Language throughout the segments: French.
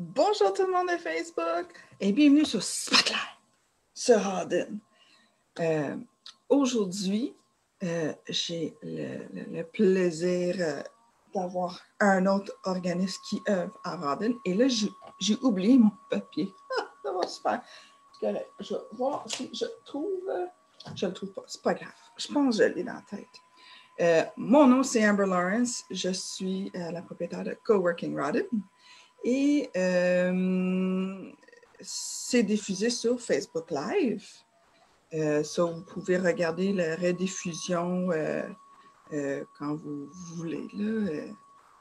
Bonjour tout le monde de Facebook et bienvenue sur Spotlight sur Rawdon. Aujourd'hui, j'ai le plaisir d'avoir un autre organisme qui œuvre à Rawdon. Et là, j'ai oublié mon papier. Ça va super. Correct. Je vais voir si je trouve. Je ne le trouve pas. C'est pas grave. Je pense que je l'ai dans la tête. Mon nom, c'est Amber Lawrence. Je suis la propriétaire de Coworking Rawdon. Et c'est diffusé sur Facebook Live. Ça, vous pouvez regarder la rediffusion quand vous voulez. Il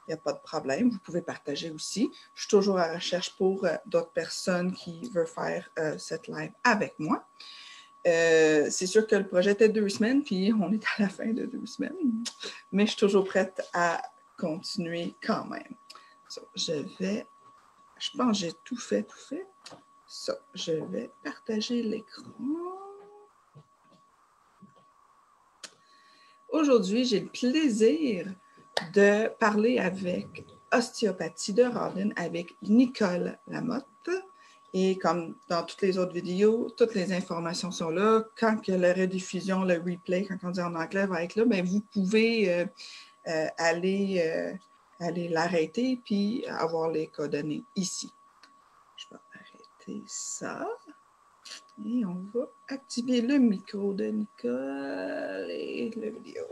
n'y a pas de problème. Vous pouvez partager aussi. Je suis toujours à la recherche pour d'autres personnes qui veulent faire cette live avec moi. C'est sûr que le projet était 2 semaines, puis on est à la fin de 2 semaines. Mais je suis toujours prête à continuer quand même. So, je pense que j'ai tout fait. So, je vais partager l'écran. Aujourd'hui, j'ai le plaisir de parler avec Ostéopathie de Rawdon avec Nicole Lamotte. Et comme dans toutes les autres vidéos, toutes les informations sont là. Quand que la rediffusion, le replay, quand on dit en anglais, va être là, bien, vous pouvez aller l'arrêter puis avoir les coordonnées ici. Je vais arrêter ça. Et on va activer le micro de Nicole et la vidéo.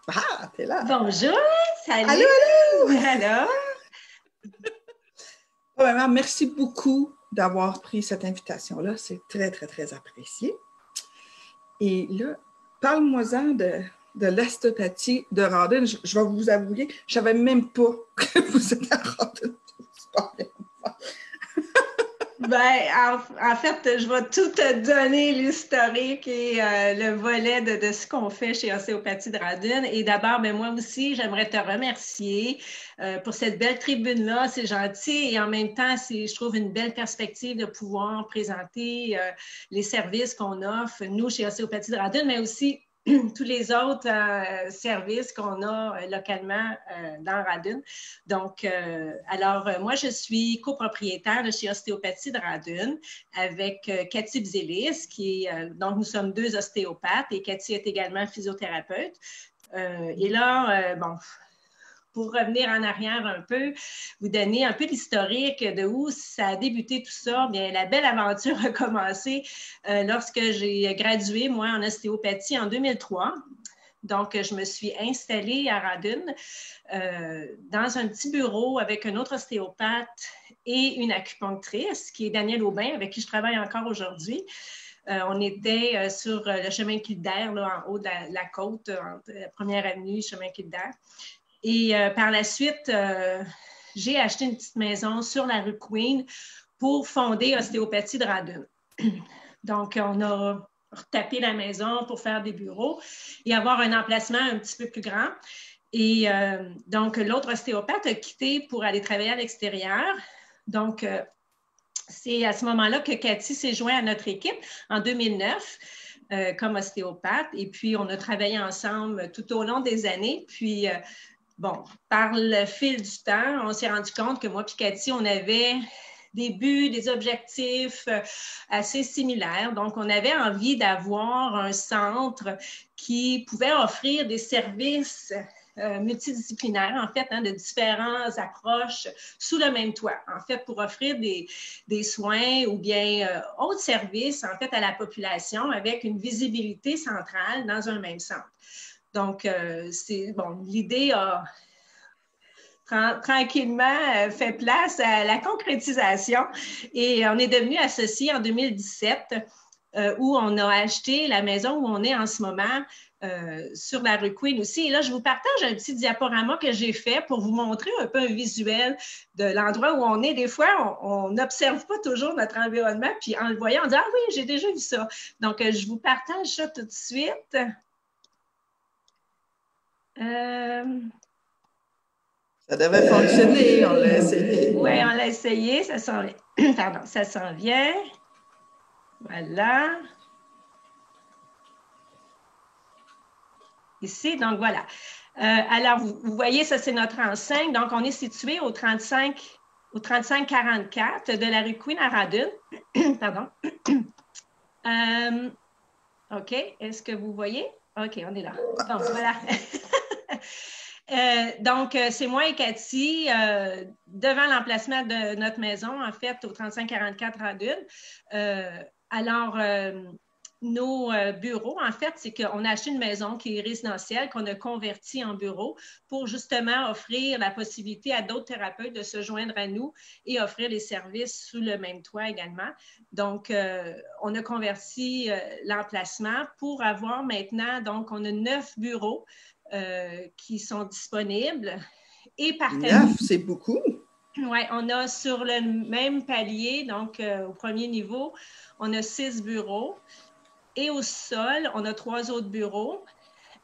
Ah, t'es là! Bonjour! Salut! Allô! Alors? Vraiment, merci beaucoup d'avoir pris cette invitation-là. C'est très, très, très apprécié. Et là, parle-moi-en de l'ostéopathie de Rawdon. Je vais vous avouer, je ne savais même pas que vous êtes à Rawdon. En fait, je vais tout te donner l'historique et le volet de ce qu'on fait chez Ostéopathie de Rawdon. Et d'abord, moi aussi, j'aimerais te remercier pour cette belle tribune-là. C'est gentil et en même temps, je trouve une belle perspective de pouvoir présenter les services qu'on offre, nous, chez Ostéopathie de Rawdon, mais aussi tous les autres services qu'on a localement dans Rawdon. Donc, moi, je suis copropriétaire de chez Ostéopathie de Rawdon avec Cathy Bzelis, donc nous sommes 2 ostéopathes et Cathy est également physiothérapeute. Pour revenir en arrière un peu, vous donner un peu l'historique de où ça a débuté tout ça. Bien, la belle aventure a commencé lorsque j'ai gradué, moi, en ostéopathie en 2003. Donc, je me suis installée à Rawdon dans un petit bureau avec un autre ostéopathe et une acupunctrice qui est Danielle Aubin, avec qui je travaille encore aujourd'hui. On était sur le chemin Kildare, là, en haut de la côte, entre la première avenue, chemin Kildare. Et par la suite, j'ai acheté une petite maison sur la rue Queen pour fonder Ostéopathie de Rawdon. Donc, on a retapé la maison pour faire des bureaux et avoir un emplacement un petit peu plus grand. Et donc, l'autre ostéopathe a quitté pour aller travailler à l'extérieur. Donc, c'est à ce moment-là que Cathy s'est jointe à notre équipe en 2009. Comme ostéopathe. Et puis, on a travaillé ensemble tout au long des années. Puis, par le fil du temps, on s'est rendu compte que moi et Cathy, on avait des buts, des objectifs assez similaires. Donc, on avait envie d'avoir un centre qui pouvait offrir des services multidisciplinaires, en fait, de différentes approches sous le même toit, en fait, pour offrir des soins ou bien autres services, en fait, à la population avec une visibilité centrale dans un même centre. Donc, l'idée a tranquillement fait place à la concrétisation et on est devenus associés en 2017 où on a acheté la maison où on est en ce moment sur la rue Queen aussi. Et là, je vous partage un petit diaporama que j'ai fait pour vous montrer un peu un visuel de l'endroit où on est. Des fois, on n'observe pas toujours notre environnement, puis en le voyant, on dit « Ah oui, j'ai déjà vu ça ». Donc, je vous partage ça tout de suite. Ça devait fonctionner, on l'a essayé. Oui, on l'a essayé, ça s'en vient. Pardon, ça s'en vient. Voilà. ici. Donc, voilà. Alors, vous voyez, ça, c'est notre enseigne. Donc, on est situé au 3544 de la rue Queen à Radun. Pardon. OK. Est-ce que vous voyez? OK, on est là. Donc, voilà. Donc, c'est moi et Cathy devant l'emplacement de notre maison, en fait, au 3544 Radun. Alors, nos bureaux, en fait, c'est qu'on a acheté une maison qui est résidentielle, qu'on a convertie en bureau pour justement offrir la possibilité à d'autres thérapeutes de se joindre à nous et offrir les services sous le même toit également. Donc, on a converti l'emplacement pour avoir maintenant, donc, on a 9 bureaux qui sont disponibles et partagés. 9, c'est beaucoup. Oui, on a sur le même palier, donc au premier niveau, on a 6 bureaux. Et au sol, on a 3 autres bureaux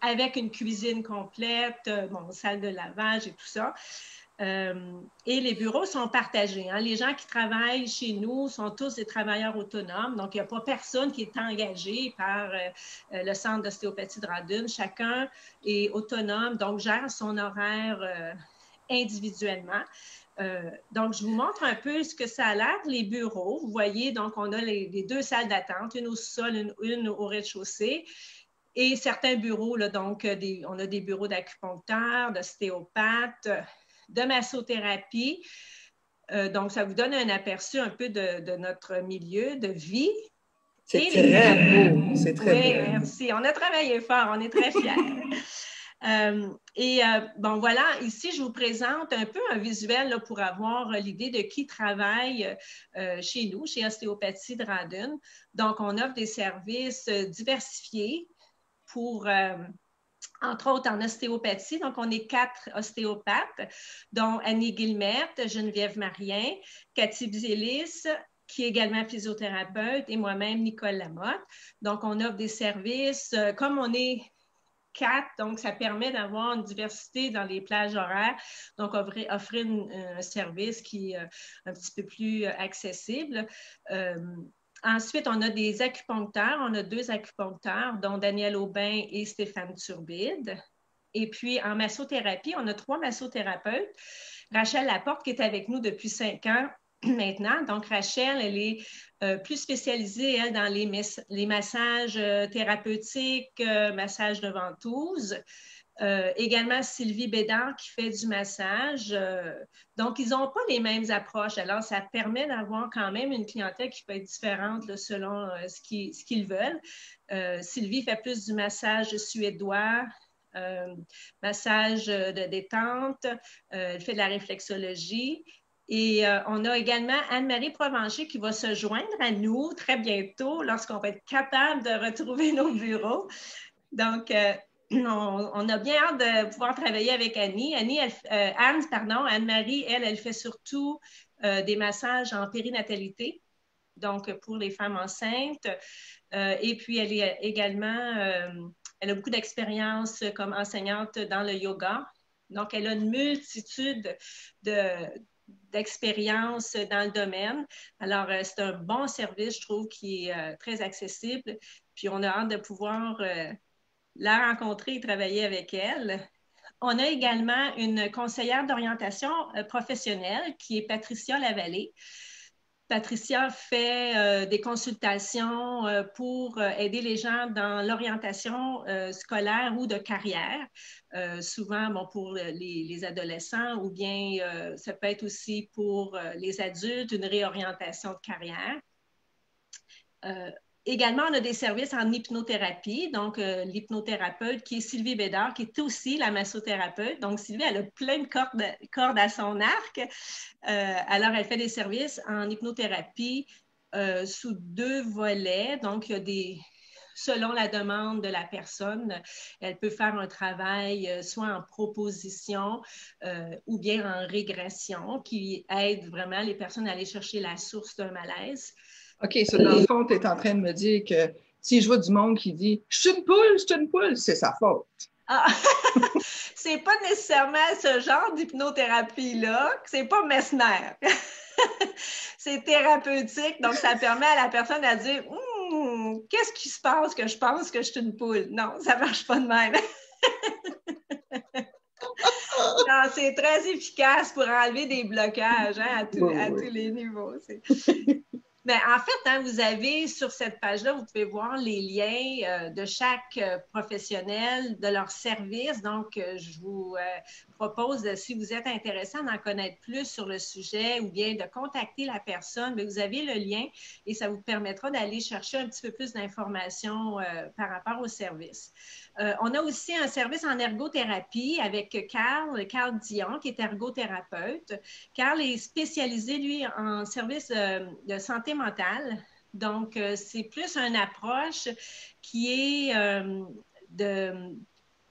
avec une cuisine complète, salle de lavage et tout ça. Et les bureaux sont partagés. Hein. Les gens qui travaillent chez nous sont tous des travailleurs autonomes. Donc, il n'y a pas personne qui est engagé par le Centre d'ostéopathie de Radun. Chacun est autonome, donc gère son horaire individuellement. Donc, je vous montre un peu ce que ça a l'air, les bureaux. Vous voyez, donc, on a les 2 salles d'attente, une au sol, une au rez-de-chaussée. Et certains bureaux, là, donc, on a des bureaux d'acupuncteurs, d'ostéopathes, de massothérapie. Donc, ça vous donne un aperçu un peu de notre milieu de vie. C'est très beau. C'est très beau. Oui, merci. On a travaillé fort. On est très fiers. Bon, voilà, ici, je vous présente un peu un visuel là, pour avoir l'idée de qui travaille chez nous, chez Ostéopathie de Radun. Donc, on offre des services diversifiés pour, entre autres, en ostéopathie. Donc, on est 4 ostéopathes, dont Annie Guillemette, Geneviève Marien, Cathy Bzélis, qui est également physiothérapeute, et moi-même, Nicole Lamotte. Donc, on offre des services, comme on est 4, donc ça permet d'avoir une diversité dans les plages horaires, donc offrir un service qui est un petit peu plus accessible. Ensuite, on a des acupuncteurs, on a 2 acupuncteurs, dont Daniel Aubin et Stéphane Turbide. Et puis, en massothérapie, on a 3 massothérapeutes. Rachel Laporte, qui est avec nous depuis 5 ans, maintenant. Donc, Rachel, elle est plus spécialisée, elle, dans les massages thérapeutiques, massages de ventouse. Également, Sylvie Bédard qui fait du massage. Donc, ils n'ont pas les mêmes approches. Alors, ça permet d'avoir quand même une clientèle qui peut être différente là, selon ce qu'ils veulent. Sylvie fait plus du massage suédois, massage de détente. Elle fait de la réflexologie. Et on a également Anne-Marie Provencher qui va se joindre à nous très bientôt lorsqu'on va être capable de retrouver nos bureaux. Donc, on a bien hâte de pouvoir travailler avec Anne-Marie, elle fait surtout des massages en périnatalité, donc pour les femmes enceintes. Et puis, elle est également, elle a beaucoup d'expérience comme enseignante dans le yoga. Donc, elle a une multitude d'expérience dans le domaine. Alors, c'est un bon service, je trouve, qui est très accessible. Puis, on a hâte de pouvoir la rencontrer et travailler avec elle. On a également une conseillère d'orientation professionnelle qui est Patricia Lavallée. Patricia fait des consultations pour aider les gens dans l'orientation scolaire ou de carrière, souvent pour les adolescents ou bien ça peut être aussi pour les adultes, une réorientation de carrière. Également, on a des services en hypnothérapie, donc l'hypnothérapeute qui est Sylvie Bédard, qui est aussi la massothérapeute. Donc, Sylvie, elle a plein de cordes à son arc. Alors, elle fait des services en hypnothérapie sous 2 volets. Donc, il y a selon la demande de la personne, elle peut faire un travail soit en proposition ou bien en régression qui aide vraiment les personnes à aller chercher la source d'un malaise. OK, ça, dans le fond, tu es en train de me dire que si je vois du monde qui dit « Je suis une poule », c'est sa faute. Ah, c'est pas nécessairement ce genre d'hypnothérapie-là, c'est pas Messner. C'est thérapeutique, donc ça permet à la personne de dire « Qu'est-ce qui se passe que je pense que je suis une poule? » Non, ça marche pas de même. Non, c'est très efficace pour enlever des blocages hein, à tous les niveaux. Mais en fait, hein, vous avez sur cette page-là, vous pouvez voir les liens de chaque professionnel, de leur service. Donc, je vous propose, si vous êtes intéressé à en connaître plus sur le sujet ou bien de contacter la personne, bien, vous avez le lien et ça vous permettra d'aller chercher un petit peu plus d'informations par rapport au service. On a aussi un service en ergothérapie avec Carl Dion, qui est ergothérapeute. Carl est spécialisé, lui, en service de santé mentale. Donc, c'est plus une approche qui est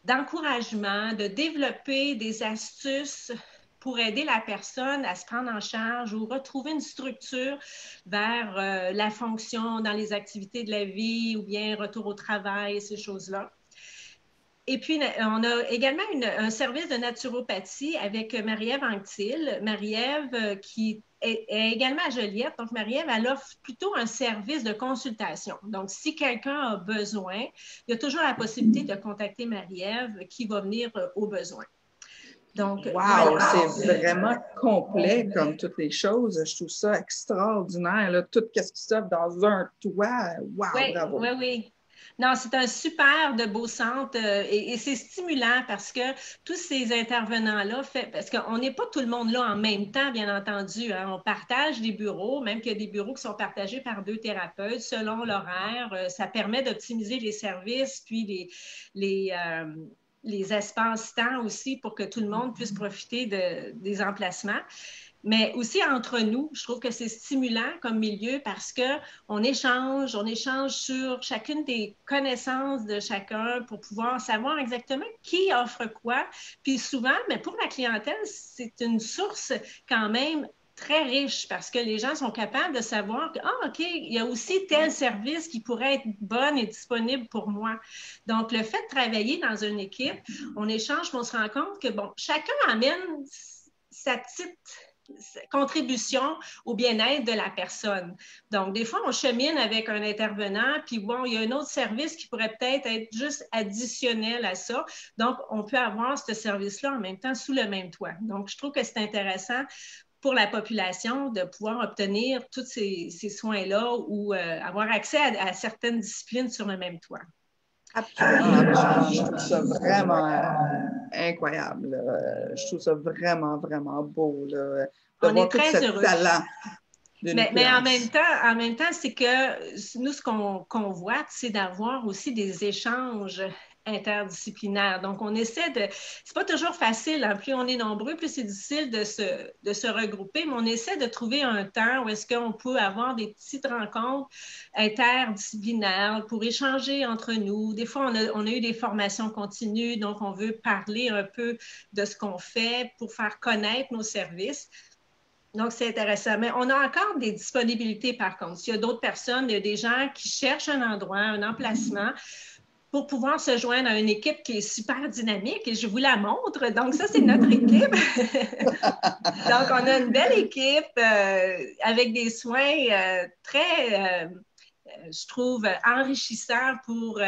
d'encouragement, de développer des astuces pour aider la personne à se prendre en charge ou retrouver une structure vers la fonction dans les activités de la vie ou bien retour au travail, ces choses-là. Et puis, on a également un service de naturopathie avec Marie-Ève Anctil. Marie-Ève qui est également à Joliette. Donc, Marie-Ève, elle offre plutôt un service de consultation. Donc, si quelqu'un a besoin, il y a toujours la possibilité de contacter Marie-Ève qui va venir au besoin. Donc, wow, c'est vraiment complet comme toutes les choses. Je trouve ça extraordinaire, là, tout ce qui s'offre dans un toit. Wow, oui, bravo. Oui, oui. Non, c'est un super de beau centre et c'est stimulant parce que tous ces intervenants-là, parce qu'on n'est pas tout le monde là en même temps, bien entendu. Hein, on partage des bureaux, même qu'il y a des bureaux qui sont partagés par 2 thérapeutes selon l'horaire. Ça permet d'optimiser les services, puis les espaces-temps aussi pour que tout le monde puisse profiter des emplacements. Mais aussi entre nous, je trouve que c'est stimulant comme milieu parce qu'on échange sur chacune des connaissances de chacun pour pouvoir savoir exactement qui offre quoi. Puis souvent, mais pour la clientèle, c'est une source quand même très riche parce que les gens sont capables de savoir que, OK, il y a aussi tel service qui pourrait être bon et disponible pour moi. Donc, le fait de travailler dans une équipe, on échange, on se rend compte que, bon, chacun amène sa petite contribution au bien-être de la personne. Donc, des fois, on chemine avec un intervenant, puis bon, il y a un autre service qui pourrait peut-être être juste additionnel à ça. Donc, on peut avoir ce service-là en même temps sous le même toit. Donc, je trouve que c'est intéressant pour la population de pouvoir obtenir tous ces soins-là ou avoir accès à certaines disciplines sur le même toit. Absolument. Je trouve ça vraiment incroyable. Je trouve ça vraiment, vraiment beau. Là, on est très heureux. Talent mais en même temps, c'est que nous, ce qu'on voit, c'est d'avoir aussi des échanges interdisciplinaires. Donc, on essaie de... C'est pas toujours facile. Hein? Plus on est nombreux, plus c'est difficile de se regrouper, mais on essaie de trouver un temps où est-ce qu'on peut avoir des petites rencontres interdisciplinaires pour échanger entre nous. Des fois, on a eu des formations continues, donc on veut parler un peu de ce qu'on fait pour faire connaître nos services. Donc, c'est intéressant. Mais on a encore des disponibilités, par contre. S'il y a d'autres personnes, il y a des gens qui cherchent un endroit, un emplacement pour pouvoir se joindre à une équipe qui est super dynamique et je vous la montre. Donc, ça, c'est notre équipe. Donc, on a une belle équipe avec des soins très, je trouve, enrichissants pour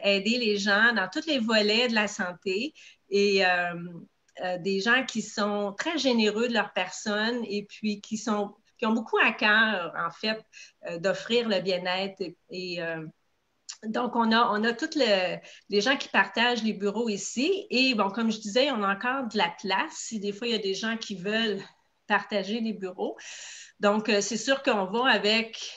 aider les gens dans tous les volets de la santé et des gens qui sont très généreux de leur personne et puis qui ont beaucoup à cœur, en fait, d'offrir le bien-être et donc, on a tous les gens qui partagent les bureaux ici. Et bon, comme je disais, on a encore de la place. Si des fois, il y a des gens qui veulent partager les bureaux. Donc, c'est sûr qu'on va avec,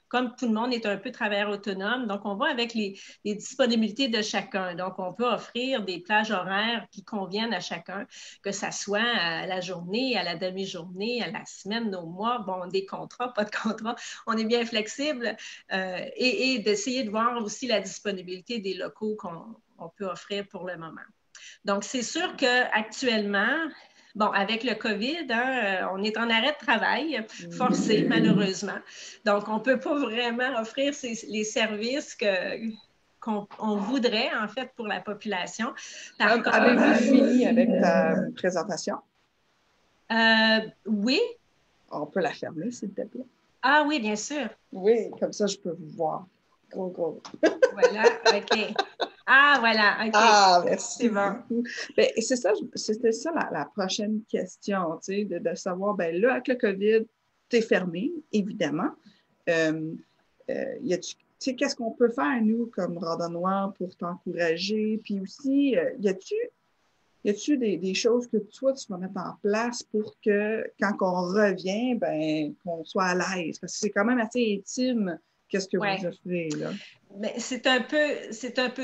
comme tout le monde est un peu travailleur autonome, donc on va avec les disponibilités de chacun. Donc, on peut offrir des plages horaires qui conviennent à chacun, que ça soit à la journée, à la demi-journée, à la semaine, au mois, bon, des contrats, pas de contrats. On est bien flexible et d'essayer de voir aussi la disponibilité des locaux qu'on peut offrir pour le moment. Donc, c'est sûr qu'actuellement, bon, avec le COVID, hein, on est en arrêt de travail, forcé malheureusement. Donc, on ne peut pas vraiment offrir les services qu'on voudrait, en fait, pour la population. Avez-vous fini avec ta présentation? Oui. On peut la fermer, s'il te plaît. Ah oui, bien sûr. Oui, comme ça, je peux vous voir. Gros. Voilà, OK. Ah, voilà, OK. Ah, merci C'est bon. beaucoup. Ben, c'est ça, c'était ça la prochaine question, tu sais, de savoir, ben là, avec le COVID, t'es fermé, évidemment. Tu sais, qu'est-ce qu'on peut faire, nous, comme randonnoirs, pour t'encourager? Puis aussi, y a-tu des choses que toi, tu vas mettre en place pour que, quand on revient, ben, qu'on soit à l'aise? Parce que c'est quand même assez intime, qu'est-ce que vous Ouais. offrez, là? Mais c'est un peu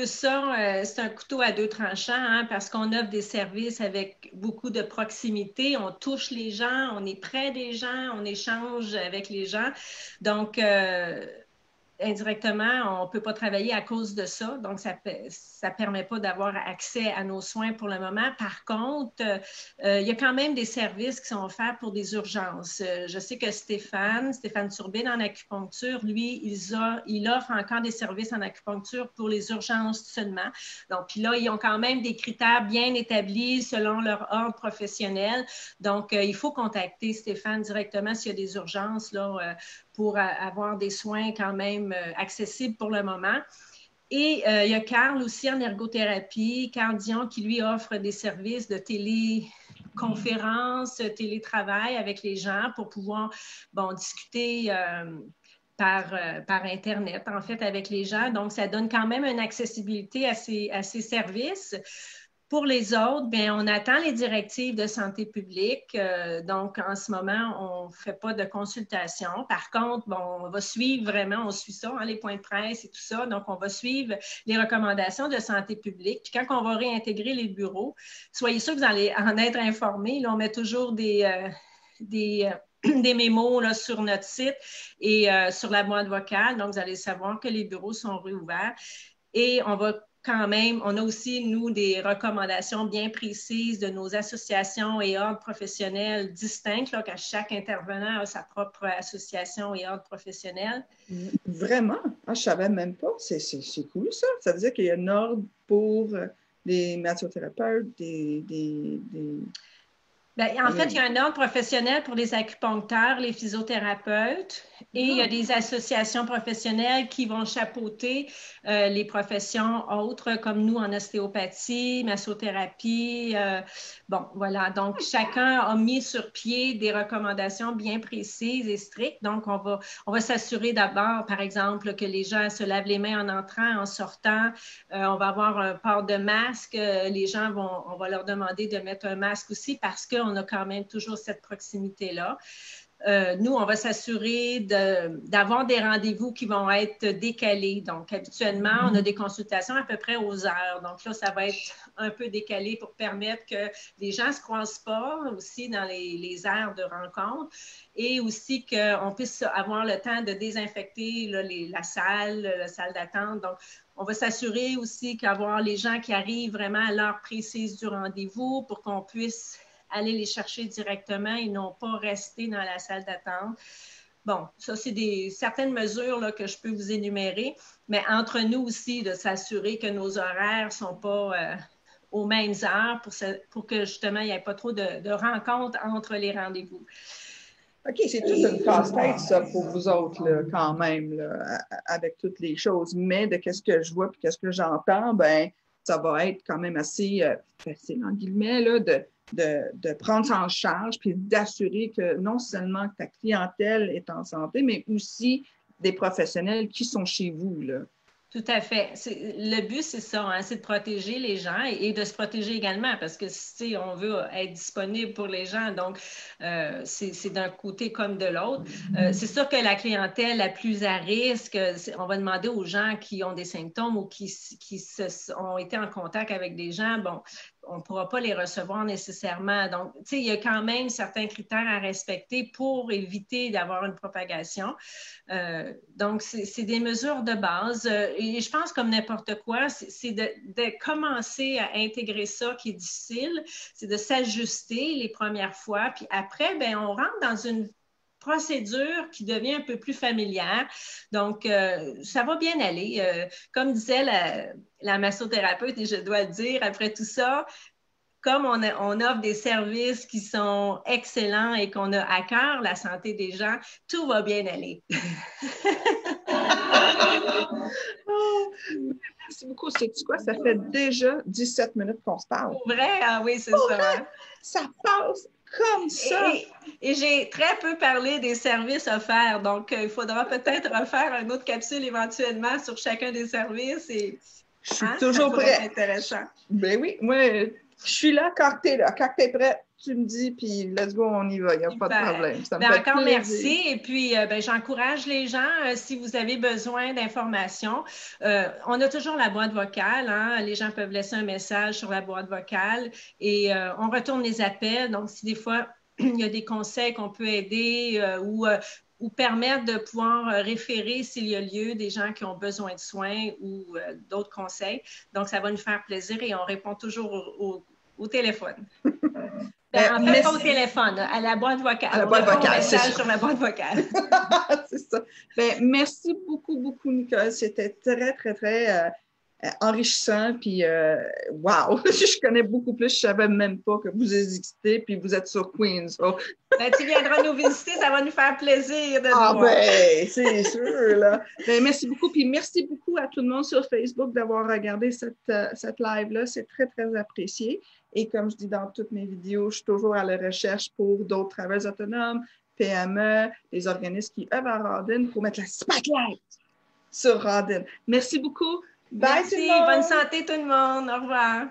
ça, c'est un couteau à deux tranchants, hein, parce qu'on offre des services avec beaucoup de proximité, on touche les gens, on est près des gens, on échange avec les gens. Donc, indirectement, on ne peut pas travailler à cause de ça. Donc, ça ne permet pas d'avoir accès à nos soins pour le moment. Par contre, il y a quand même des services qui sont offerts pour des urgences. Je sais que Stéphane Turbine en acupuncture, lui, il offre encore des services en acupuncture pour les urgences seulement. Donc, puis là, ils ont quand même des critères bien établis selon leur ordre professionnel. Donc, il faut contacter Stéphane directement s'il y a des urgences là, pour avoir des soins quand même accessibles pour le moment. Et il y a Carl aussi en ergothérapie, Carl Dion qui lui offre des services de téléconférence, télétravail avec les gens pour pouvoir discuter par Internet, en fait, avec les gens. Donc, ça donne quand même une accessibilité à ces services. Pour les autres, bien, on attend les directives de santé publique. Donc, en ce moment, on ne fait pas de consultation. Par contre, on va suivre vraiment, on suit ça, hein, les points de presse et tout ça. Donc, on va suivre les recommandations de santé publique. Puis quand on va réintégrer les bureaux, soyez sûrs que vous allez en être informés. Là, on met toujours des mémos là, sur notre site et sur la boîte vocale. Donc, vous allez savoir que les bureaux sont réouverts. Et on a aussi, nous, des recommandations bien précises de nos associations et ordres professionnels distincts, là, qu'à chaque intervenant a sa propre association et ordre professionnel. Vraiment? Ah, je ne savais même pas. C'est cool, ça. Ça veut dire qu'il y a un ordre pour les massothérapeutes, Bien, en fait, il y a un ordre professionnel pour les acupuncteurs, les physiothérapeutes, et il y a des associations professionnelles qui vont chapeauter les professions autres, comme nous en ostéopathie, massothérapie. Voilà. Donc, chacun a mis sur pied des recommandations bien précises et strictes. Donc, on va s'assurer d'abord, par exemple, que les gens se lavent les mains en entrant, en sortant. On va avoir un port de masque. Les gens on va leur demander de mettre un masque aussi parce qu'on a quand même toujours cette proximité-là. Nous, on va s'assurer d'avoir des rendez-vous qui vont être décalés. Donc, habituellement, on a des consultations à peu près aux heures. Donc là, ça va être un peu décalé pour permettre que les gens ne se croisent pas aussi dans les aires de rencontre et aussi qu'on puisse avoir le temps de désinfecter là, la salle d'attente. Donc, on va s'assurer aussi qu'avoir les gens qui arrivent vraiment à l'heure précise du rendez-vous pour qu'on puisse aller les chercher directement et non pas rester dans la salle d'attente. Bon, ça, c'est certaines mesures là, que je peux vous énumérer, mais entre nous aussi, de s'assurer que nos horaires ne sont pas aux mêmes heures pour que justement, il n'y ait pas trop de rencontres entre les rendez-vous. OK, c'est toute une casse-tête, ça, pour vous autres, là, quand même, là, avec toutes les choses. Mais de qu'est-ce que je vois et qu'est-ce que j'entends, ben, ça va être quand même assez facile, en guillemets, là, de prendre ça en charge puis d'assurer que non seulement que ta clientèle est en santé, mais aussi des professionnels qui sont chez vous, là. Tout à fait. Le but, c'est ça, hein, c'est de protéger les gens et de se protéger également parce que si on veut être disponible pour les gens, donc c'est d'un côté comme de l'autre. C'est sûr que la clientèle la plus à risque, on va demander aux gens qui ont des symptômes ou qui ont été en contact avec des gens, bon, on ne pourra pas les recevoir nécessairement. Donc, tu sais, il y a quand même certains critères à respecter pour éviter d'avoir une propagation. Donc, c'est des mesures de base. Et je pense, comme n'importe quoi, c'est de commencer à intégrer ça qui est difficile, c'est de s'ajuster les premières fois. Puis après, bien, on rentre dans une procédure qui devient un peu plus familière. Donc, ça va bien aller. Comme disait la massothérapeute, et je dois le dire, après tout ça, comme on offre des services qui sont excellents et qu'on a à cœur la santé des gens, tout va bien aller. Oh, merci beaucoup. Sais-tu quoi? Ça fait déjà 17 minutes qu'on se parle. Pour vrai? Ah oui, c'est Pour ça. vrai? Hein? Ça passe comme ça. Et j'ai très peu parlé des services offerts, donc il faudra peut-être refaire une autre capsule éventuellement sur chacun des services. Et, je suis toujours prêt. Ça intéressant. Ben oui, moi, je suis là quand tu es là. Quand tu es prêt, tu me dis, puis let's go, on y va. Il n'y a pas de problème. Ça me fait encore plaisir. Merci. Et puis, j'encourage les gens, si vous avez besoin d'informations, on a toujours la boîte vocale. Hein? Les gens peuvent laisser un message sur la boîte vocale et on retourne les appels. Donc, si des fois, il y a des conseils qu'on peut aider ou permettre de pouvoir référer s'il y a lieu des gens qui ont besoin de soins ou d'autres conseils. Donc, ça va nous faire plaisir et on répond toujours au téléphone. En fait, pas au téléphone, à la boîte vocale. À la boîte vocale, c'est ça. Sur la boîte vocale. C'est ça. Ben, merci beaucoup, beaucoup, Nicole. C'était très, très, très enrichissant. Puis, wow! Je connais beaucoup plus. Je ne savais même pas que vous existez. Puis, vous êtes sur Queens. So. Ben, tu viendras nous visiter. Ça va nous faire plaisir de te voir. Ben, c'est sûr, là. Ben, merci beaucoup. Puis, merci beaucoup à tout le monde sur Facebook d'avoir regardé cette live-là. C'est très, très apprécié. Et comme je dis dans toutes mes vidéos, je suis toujours à la recherche pour d'autres travailleurs autonomes, PME, des organismes qui œuvrent à Rawdon pour mettre la spotlight sur Rawdon. Merci beaucoup. Bye Merci. tout le monde. Bonne santé tout le monde. Au revoir.